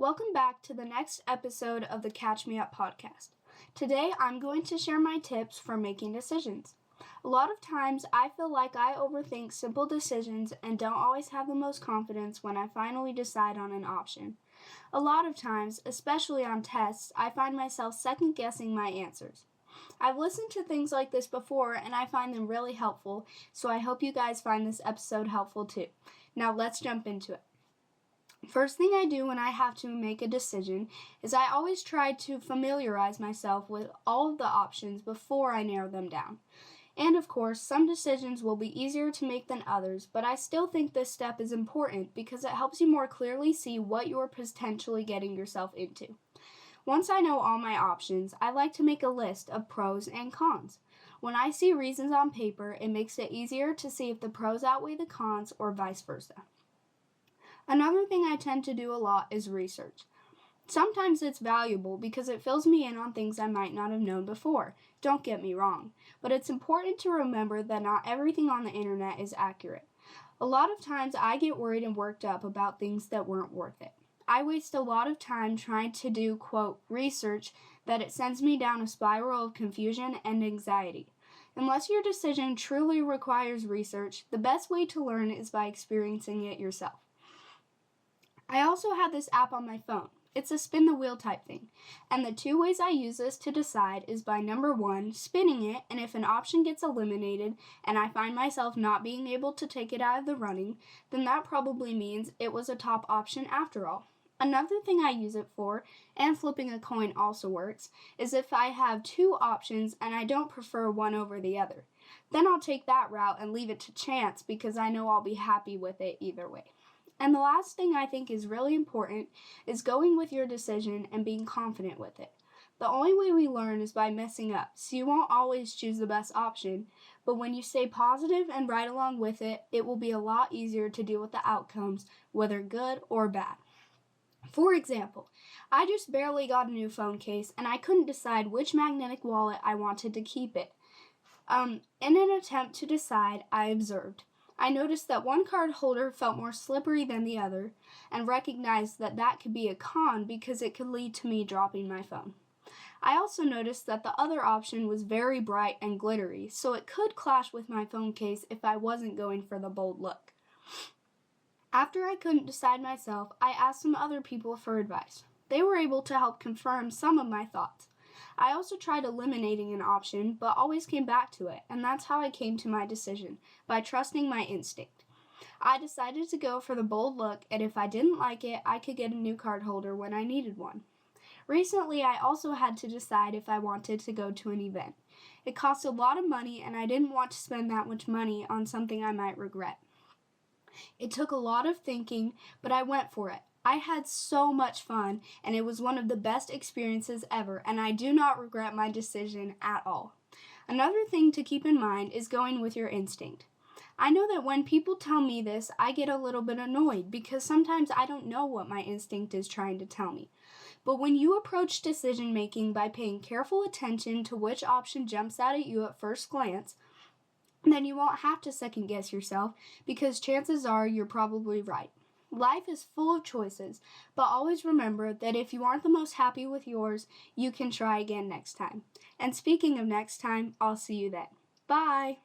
Welcome back to the next episode of the Catch Me Up podcast. Today I'm going to share my tips for making decisions. A lot of times I feel like I overthink simple decisions and don't always have the most confidence when I finally decide on an option. A lot of times, especially on tests, I find myself second guessing my answers. I've listened to things like this before and I find them really helpful, so I hope you guys find this episode helpful too. Now let's jump into it. First thing I do when I have to make a decision is I always try to familiarize myself with all of the options before I narrow them down. And of course, some decisions will be easier to make than others, but I still think this step is important because it helps you more clearly see what you're potentially getting yourself into. Once I know all my options, I like to make a list of pros and cons. When I see reasons on paper, it makes it easier to see if the pros outweigh the cons or vice versa. Another thing I tend to do a lot is research. Sometimes it's valuable because it fills me in on things I might not have known before. Don't get me wrong, but it's important to remember that not everything on the internet is accurate. A lot of times I get worried and worked up about things that weren't worth it. I waste a lot of time trying to do, quote, research that it sends me down a spiral of confusion and anxiety. Unless your decision truly requires research, the best way to learn is by experiencing it yourself. I also have this app on my phone. It's a spin the wheel type thing. And the two ways I use this to decide is by number one, spinning it, and if an option gets eliminated and I find myself not being able to take it out of the running, then that probably means it was a top option after all. Another thing I use it for, and flipping a coin also works, is if I have two options and I don't prefer one over the other. Then I'll take that route and leave it to chance because I know I'll be happy with it either way. And the last thing I think is really important is going with your decision and being confident with it. The only way we learn is by messing up, so you won't always choose the best option, but when you stay positive and ride along with it, it will be a lot easier to deal with the outcomes, whether good or bad. For example, I just barely got a new phone case and I couldn't decide which magnetic wallet I wanted to keep it. In an attempt to decide, I observed. I noticed that one card holder felt more slippery than the other and recognized that that could be a con because it could lead to me dropping my phone. I also noticed that the other option was very bright and glittery, so it could clash with my phone case if I wasn't going for the bold look. After I couldn't decide myself, I asked some other people for advice. They were able to help confirm some of my thoughts. I also tried eliminating an option, but always came back to it, and that's how I came to my decision, by trusting my instinct. I decided to go for the bold look, and if I didn't like it, I could get a new card holder when I needed one. Recently, I also had to decide if I wanted to go to an event. It cost a lot of money, and I didn't want to spend that much money on something I might regret. It took a lot of thinking, but I went for it. I had so much fun, and it was one of the best experiences ever, and I do not regret my decision at all. Another thing to keep in mind is going with your instinct. I know that when people tell me this, I get a little bit annoyed because sometimes I don't know what my instinct is trying to tell me. But when you approach decision making by paying careful attention to which option jumps out at you at first glance, then you won't have to second guess yourself because chances are you're probably right. Life is full of choices, but always remember that if you aren't the most happy with yours, you can try again next time. And speaking of next time, I'll see you then. Bye!